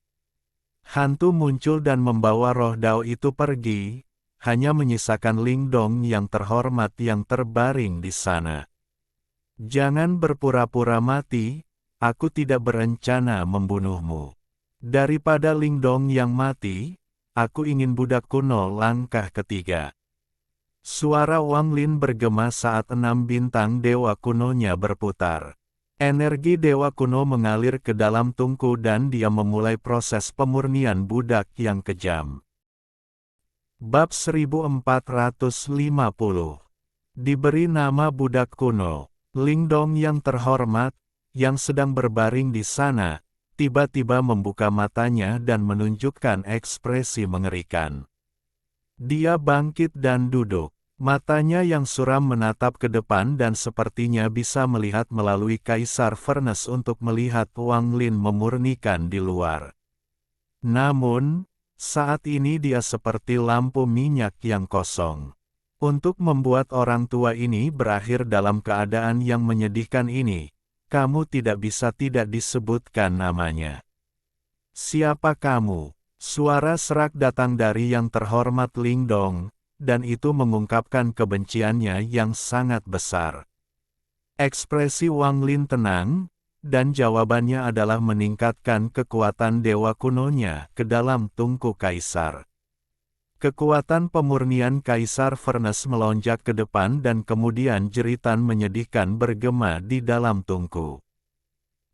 Hantu muncul dan membawa roh Dao itu pergi, hanya menyisakan Lingdong yang terhormat yang terbaring di sana. Jangan berpura-pura mati, aku tidak berencana membunuhmu. Daripada Lingdong yang mati, aku ingin budak kuno langkah ketiga. Suara Wang Lin bergema saat 6 bintang dewa kunonya berputar. Energi dewa kuno mengalir ke dalam tungku dan dia memulai proses pemurnian budak yang kejam. Bab 1450. Diberi nama budak kuno. Lingdong yang terhormat, yang sedang berbaring di sana, tiba-tiba membuka matanya dan menunjukkan ekspresi mengerikan. Dia bangkit dan duduk. Matanya yang suram menatap ke depan dan sepertinya bisa melihat melalui Kaisar Furnace untuk melihat Wang Lin memurnikan di luar. Namun, saat ini dia seperti lampu minyak yang kosong. Untuk membuat orang tua ini berakhir dalam keadaan yang menyedihkan ini, kamu tidak bisa tidak disebutkan namanya. Siapa kamu? Suara serak datang dari yang terhormat Lingdong, dan itu mengungkapkan kebenciannya yang sangat besar. Ekspresi Wang Lin tenang, dan jawabannya adalah meningkatkan kekuatan dewa kunonya ke dalam tungku kaisar. Kekuatan pemurnian Kaisar Furnace melonjak ke depan dan kemudian jeritan menyedihkan bergema di dalam tungku.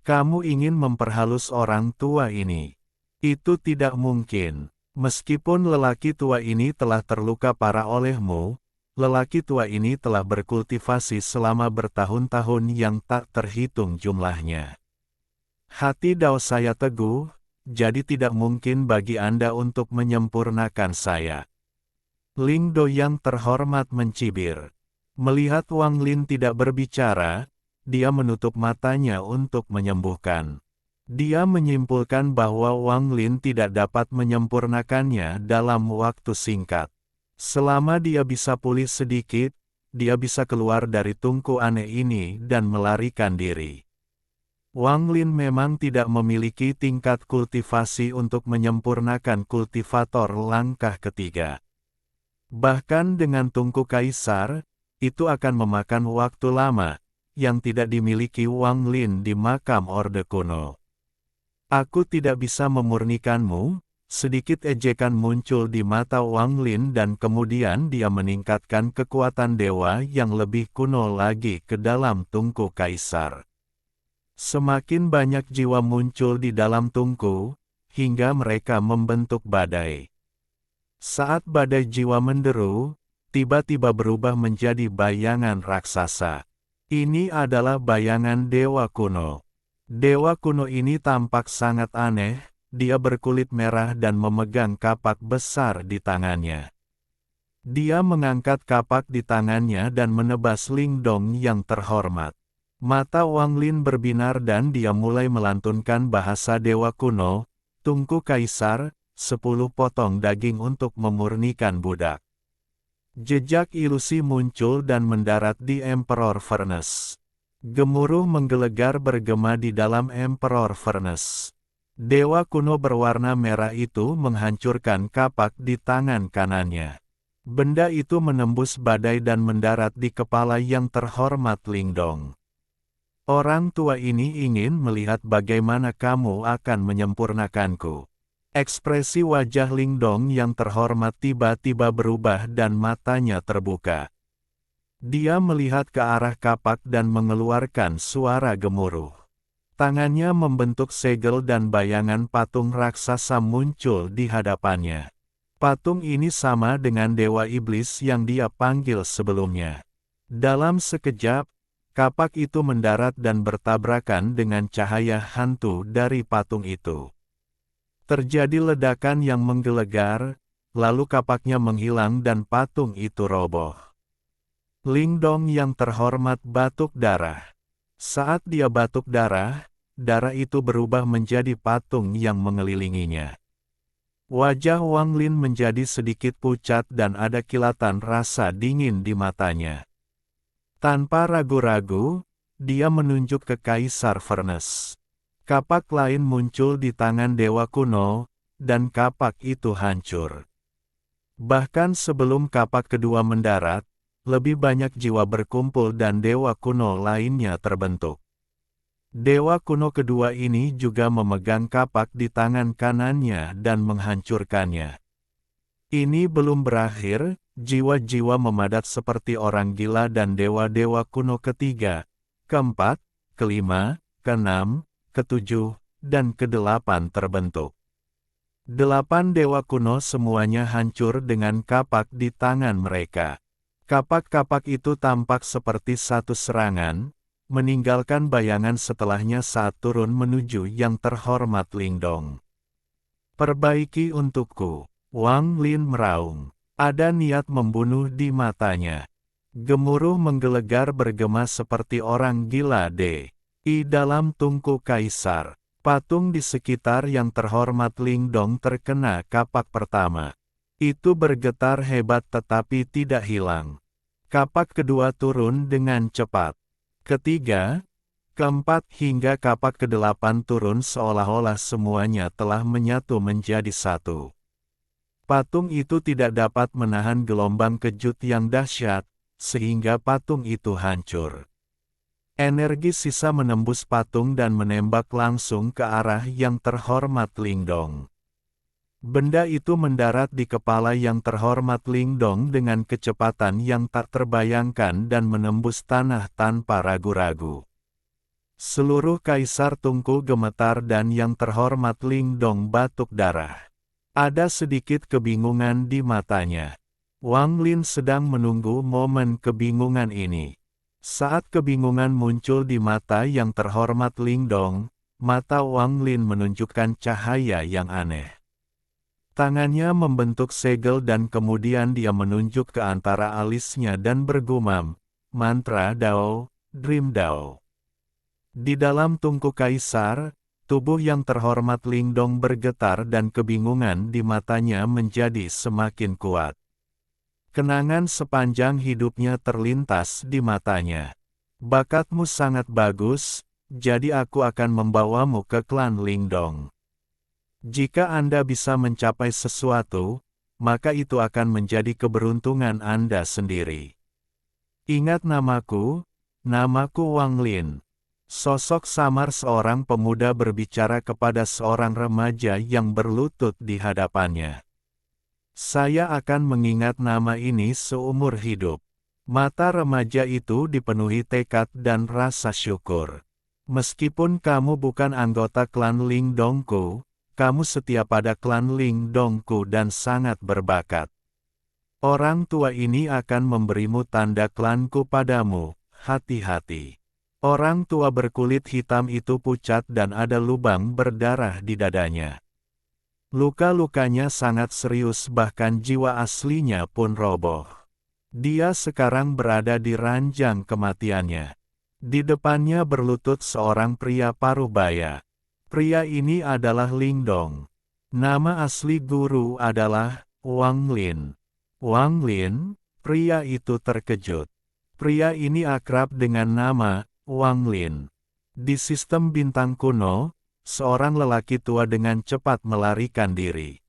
Kamu ingin memperhalus orang tua ini. Itu tidak mungkin. Meskipun lelaki tua ini telah terluka parah olehmu, lelaki tua ini telah berkultivasi selama bertahun-tahun yang tak terhitung jumlahnya. Hati Dao saya teguh, jadi tidak mungkin bagi Anda untuk menyempurnakan saya. Lingdo yang terhormat mencibir. Melihat Wang Lin tidak berbicara, dia menutup matanya untuk menyembuhkan. Dia menyimpulkan bahwa Wang Lin tidak dapat menyempurnakannya dalam waktu singkat. Selama dia bisa pulih sedikit, dia bisa keluar dari tungku aneh ini dan melarikan diri. Wang Lin memang tidak memiliki tingkat kultivasi untuk menyempurnakan kultivator langkah ketiga. Bahkan dengan tungku kaisar, itu akan memakan waktu lama, yang tidak dimiliki Wang Lin di makam Orde Kuno. Aku tidak bisa memurnikanmu. Sedikit ejekan muncul di mata Wang Lin dan kemudian dia meningkatkan kekuatan dewa yang lebih kuno lagi ke dalam tungku kaisar. Semakin banyak jiwa muncul di dalam tungku, hingga mereka membentuk badai. Saat badai jiwa menderu, tiba-tiba berubah menjadi bayangan raksasa. Ini adalah bayangan dewa kuno. Dewa kuno ini tampak sangat aneh, dia berkulit merah dan memegang kapak besar di tangannya. Dia mengangkat kapak di tangannya dan menebas Lingdong yang terhormat. Mata Wang Lin berbinar dan dia mulai melantunkan bahasa dewa kuno, tungku kaisar, 10 potong daging untuk memurnikan budak. Jejak ilusi muncul dan mendarat di Emperor Furnace. Gemuruh menggelegar bergema di dalam Emperor Furnace. Dewa kuno berwarna merah itu menghancurkan kapak di tangan kanannya. Benda itu menembus badai dan mendarat di kepala yang terhormat Lingdong. Orang tua ini ingin melihat bagaimana kamu akan menyempurnakanku. Ekspresi wajah Lingdong yang terhormat tiba-tiba berubah dan matanya terbuka. Dia melihat ke arah kapak dan mengeluarkan suara gemuruh. Tangannya membentuk segel dan bayangan patung raksasa muncul di hadapannya. Patung ini sama dengan dewa iblis yang dia panggil sebelumnya. Dalam sekejap, kapak itu mendarat dan bertabrakan dengan cahaya hantu dari patung itu. Terjadi ledakan yang menggelegar, lalu kapaknya menghilang dan patung itu roboh. Lingdong yang terhormat batuk darah. Saat dia batuk darah, darah itu berubah menjadi patung yang mengelilinginya. Wajah Wang Lin menjadi sedikit pucat dan ada kilatan rasa dingin di matanya. Tanpa ragu-ragu, dia menunjuk ke Kaisar Furnace. Kapak lain muncul di tangan Dewa Kuno, dan kapak itu hancur. Bahkan sebelum kapak kedua mendarat, lebih banyak jiwa berkumpul dan Dewa Kuno lainnya terbentuk. Dewa Kuno kedua ini juga memegang kapak di tangan kanannya dan menghancurkannya. Ini belum berakhir, jiwa-jiwa memadat seperti orang gila dan dewa-dewa kuno ketiga, keempat, kelima, keenam, ketujuh, dan kedelapan terbentuk. 8 dewa kuno semuanya hancur dengan kapak di tangan mereka. Kapak-kapak itu tampak seperti satu serangan, meninggalkan bayangan setelahnya saat turun menuju yang terhormat Lingdong. Perbaiki untukku, Wang Lin meraung. Ada niat membunuh di matanya. Gemuruh menggelegar bergema seperti orang gila di dalam tungku kaisar. Patung di sekitar yang terhormat Lingdong terkena kapak pertama. Itu bergetar hebat tetapi tidak hilang. Kapak kedua turun dengan cepat. Ketiga, keempat hingga kapak kedelapan turun seolah-olah semuanya telah menyatu menjadi satu. Patung itu tidak dapat menahan gelombang kejut yang dahsyat, sehingga patung itu hancur. Energi sisa menembus patung dan menembak langsung ke arah yang terhormat Lingdong. Benda itu mendarat di kepala yang terhormat Lingdong dengan kecepatan yang tak terbayangkan dan menembus tanah tanpa ragu-ragu. Seluruh kaisar tungku gemetar dan yang terhormat Lingdong batuk darah. Ada sedikit kebingungan di matanya. Wang Lin sedang menunggu momen kebingungan ini. Saat kebingungan muncul di mata yang terhormat Lingdong, mata Wang Lin menunjukkan cahaya yang aneh. Tangannya membentuk segel dan kemudian dia menunjuk ke antara alisnya dan bergumam, mantra Dao, Dream Dao. Di dalam tungku kaisar, tubuh yang terhormat Lingdong bergetar dan kebingungan di matanya menjadi semakin kuat. Kenangan sepanjang hidupnya terlintas di matanya. Bakatmu sangat bagus, jadi aku akan membawamu ke klan Lingdong. Jika Anda bisa mencapai sesuatu, maka itu akan menjadi keberuntungan Anda sendiri. Ingat namaku Wang Lin. Sosok samar seorang pemuda berbicara kepada seorang remaja yang berlutut di hadapannya. Saya akan mengingat nama ini seumur hidup. Mata remaja itu dipenuhi tekad dan rasa syukur. Meskipun kamu bukan anggota klan Lingdongku, kamu setia pada klan Lingdongku dan sangat berbakat. Orang tua ini akan memberimu tanda klanku padamu, hati-hati. Orang tua berkulit hitam itu pucat dan ada lubang berdarah di dadanya. Luka-lukanya sangat serius bahkan jiwa aslinya pun roboh. Dia sekarang berada di ranjang kematiannya. Di depannya berlutut seorang pria parubaya. Pria ini adalah Lingdong. Nama asli guru adalah Wang Lin. Wang Lin, pria itu terkejut. Pria ini akrab dengan nama Wang Lin. Di sistem bintang kuno, seorang lelaki tua dengan cepat melarikan diri.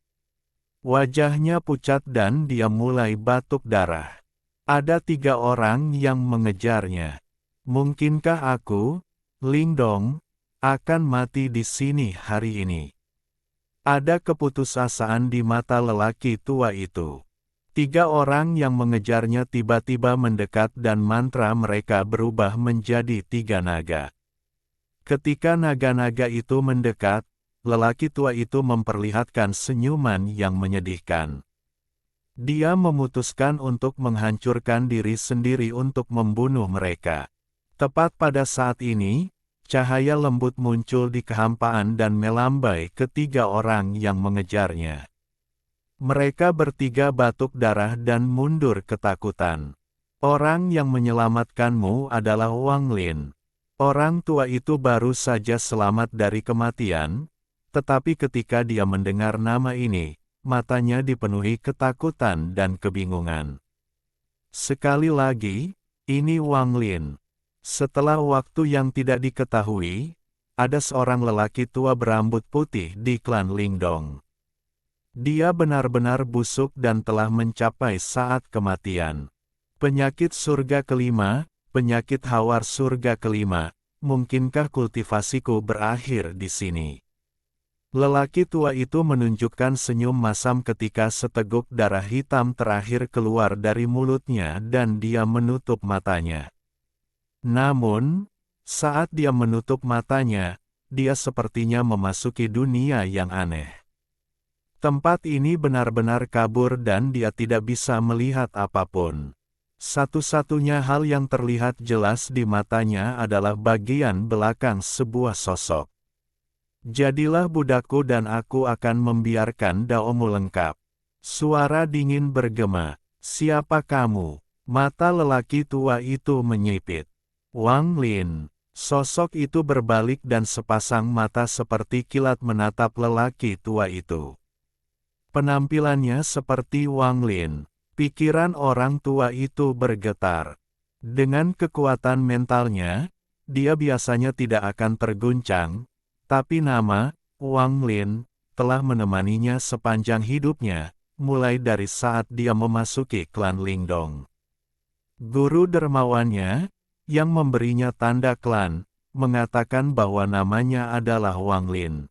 Wajahnya pucat dan dia mulai batuk darah. Ada 3 orang yang mengejarnya. Mungkinkah aku, Lingdong, akan mati di sini hari ini? Ada keputusasaan di mata lelaki tua itu. 3 orang yang mengejarnya tiba-tiba mendekat dan mantra mereka berubah menjadi 3 naga. Ketika naga-naga itu mendekat, lelaki tua itu memperlihatkan senyuman yang menyedihkan. Dia memutuskan untuk menghancurkan diri sendiri untuk membunuh mereka. Tepat pada saat ini, cahaya lembut muncul di kehampaan dan melambai ketiga orang yang mengejarnya. Mereka bertiga batuk darah dan mundur ketakutan. Orang yang menyelamatkanmu adalah Wang Lin. Orang tua itu baru saja selamat dari kematian, tetapi ketika dia mendengar nama ini, matanya dipenuhi ketakutan dan kebingungan. Sekali lagi, ini Wang Lin. Setelah waktu yang tidak diketahui, ada seorang lelaki tua berambut putih di klan Lingdong. Dia benar-benar busuk dan telah mencapai saat kematian. Penyakit surga kelima, penyakit hawar surga kelima, mungkinkah kultivasiku berakhir di sini? Lelaki tua itu menunjukkan senyum masam ketika seteguk darah hitam terakhir keluar dari mulutnya dan dia menutup matanya. Namun, saat dia menutup matanya, dia sepertinya memasuki dunia yang aneh. Tempat ini benar-benar kabur dan dia tidak bisa melihat apapun. Satu-satunya hal yang terlihat jelas di matanya adalah bagian belakang sebuah sosok. Jadilah budakku dan aku akan membiarkan daomu lengkap. Suara dingin bergema. Siapa kamu? Mata lelaki tua itu menyipit. Wang Lin. Sosok itu berbalik dan sepasang mata seperti kilat menatap lelaki tua itu. Penampilannya seperti Wang Lin. Pikiran orang tua itu bergetar. Dengan kekuatan mentalnya, dia biasanya tidak akan terguncang, tapi nama Wang Lin telah menemaninya sepanjang hidupnya, mulai dari saat dia memasuki klan Lingdong. Guru dermawannya, yang memberinya tanda klan, mengatakan bahwa namanya adalah Wang Lin.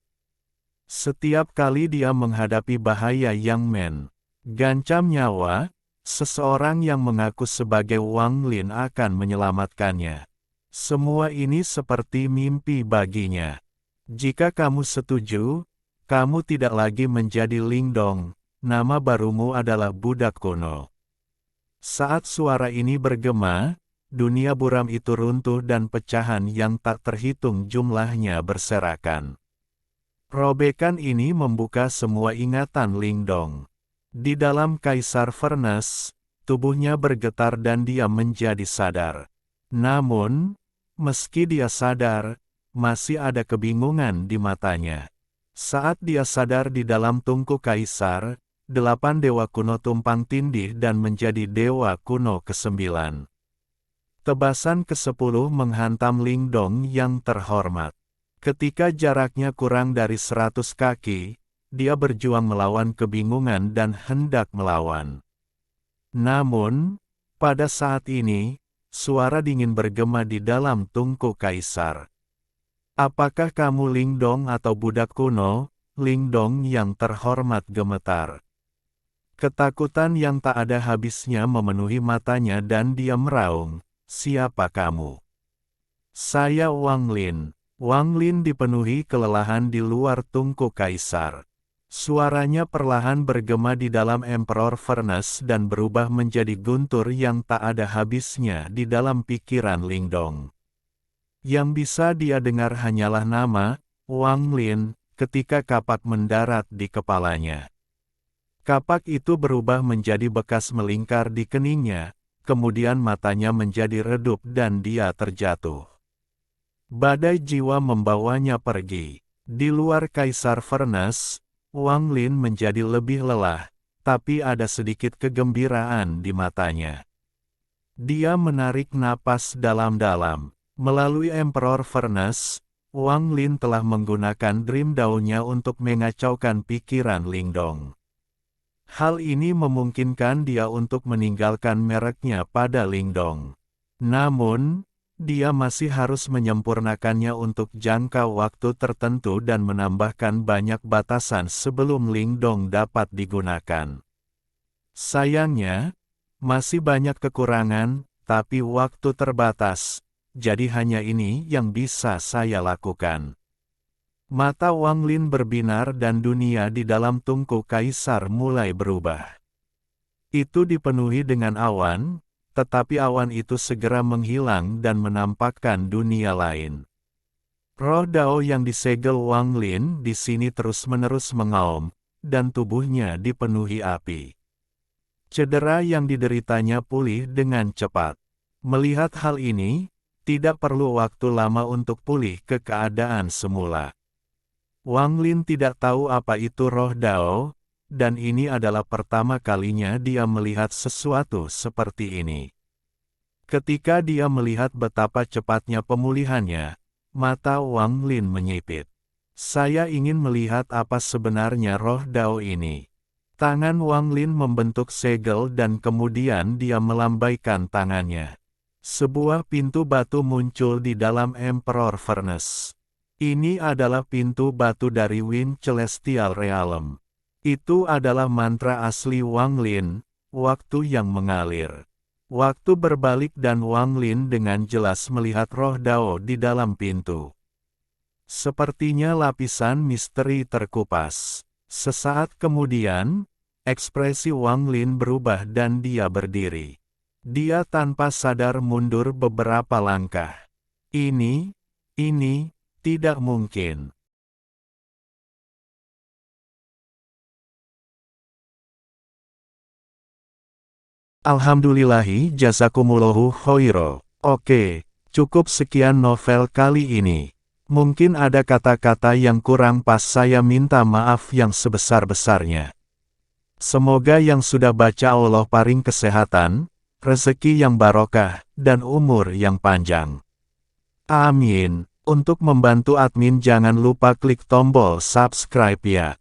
Setiap kali dia menghadapi bahaya yang mengancam nyawa, seseorang yang mengaku sebagai Wang Lin akan menyelamatkannya. Semua ini seperti mimpi baginya. Jika kamu setuju, kamu tidak lagi menjadi Lingdong, nama barumu adalah budak kuno. Saat suara ini bergema, dunia buram itu runtuh dan pecahan yang tak terhitung jumlahnya berserakan. Robekan ini membuka semua ingatan Lingdong. Di dalam Kaisar Furnace, tubuhnya bergetar dan dia menjadi sadar. Namun, meski dia sadar, masih ada kebingungan di matanya. Saat dia sadar di dalam tungku Kaisar, 8 dewa kuno tumpang tindih dan menjadi dewa kuno ke-9. Tebasan ke-10 menghantam Lingdong yang terhormat. Ketika jaraknya kurang dari 100 kaki, dia berjuang melawan kebingungan dan hendak melawan. Namun, pada saat ini, suara dingin bergema di dalam tungku Kaisar. Apakah kamu Lingdong atau budak kuno? Lingdong yang terhormat gemetar. Ketakutan yang tak ada habisnya memenuhi matanya dan dia meraung. Siapa kamu? Saya Wang Lin. Wang Lin dipenuhi kelelahan di luar tungku Kaisar. Suaranya perlahan bergema di dalam Emperor Furnace dan berubah menjadi guntur yang tak ada habisnya di dalam pikiran Lingdong. Yang bisa dia dengar hanyalah nama, Wang Lin, ketika kapak mendarat di kepalanya. Kapak itu berubah menjadi bekas melingkar di keningnya, kemudian matanya menjadi redup dan dia terjatuh. Badai jiwa membawanya pergi. Di luar Kaisar Furnace, Wang Lin menjadi lebih lelah, tapi ada sedikit kegembiraan di matanya. Dia menarik napas dalam-dalam. Melalui Emperor Furnace, Wang Lin telah menggunakan Dream Dawn-nya untuk mengacaukan pikiran Lingdong. Hal ini memungkinkan dia untuk meninggalkan mereknya pada Lingdong. Namun, dia masih harus menyempurnakannya untuk jangka waktu tertentu dan menambahkan banyak batasan sebelum Lingdong dapat digunakan. Sayangnya, masih banyak kekurangan, tapi waktu terbatas, jadi hanya ini yang bisa saya lakukan. Mata Wang Lin berbinar dan dunia di dalam tungku Kaisar mulai berubah. Itu dipenuhi dengan awan, tetapi awan itu segera menghilang dan menampakkan dunia lain. Roh Dao yang disegel Wang Lin di sini terus-menerus mengaum, dan tubuhnya dipenuhi api. Cedera yang dideritanya pulih dengan cepat. Melihat hal ini, tidak perlu waktu lama untuk pulih ke keadaan semula. Wang Lin tidak tahu apa itu roh Dao, dan ini adalah pertama kalinya dia melihat sesuatu seperti ini. Ketika dia melihat betapa cepatnya pemulihannya, mata Wang Lin menyipit. Saya ingin melihat apa sebenarnya roh Dao ini. Tangan Wang Lin membentuk segel dan kemudian dia melambaikan tangannya. Sebuah pintu batu muncul di dalam Emperor Furnace. Ini adalah pintu batu dari Wind Celestial Realm. Itu adalah mantra asli Wang Lin, waktu yang mengalir. Waktu berbalik dan Wang Lin dengan jelas melihat roh Dao di dalam pintu. Sepertinya lapisan misteri terkupas. Sesaat kemudian, ekspresi Wang Lin berubah dan dia berdiri. Dia tanpa sadar mundur beberapa langkah. Ini tidak mungkin. Alhamdulillahi jazakumullahu khairo. Oke, cukup sekian novel kali ini. Mungkin ada kata-kata yang kurang pas, saya minta maaf yang sebesar-besarnya. Semoga yang sudah baca Allah paring kesehatan, rezeki yang barokah, dan umur yang panjang. Amin. Untuk membantu admin jangan lupa klik tombol subscribe ya.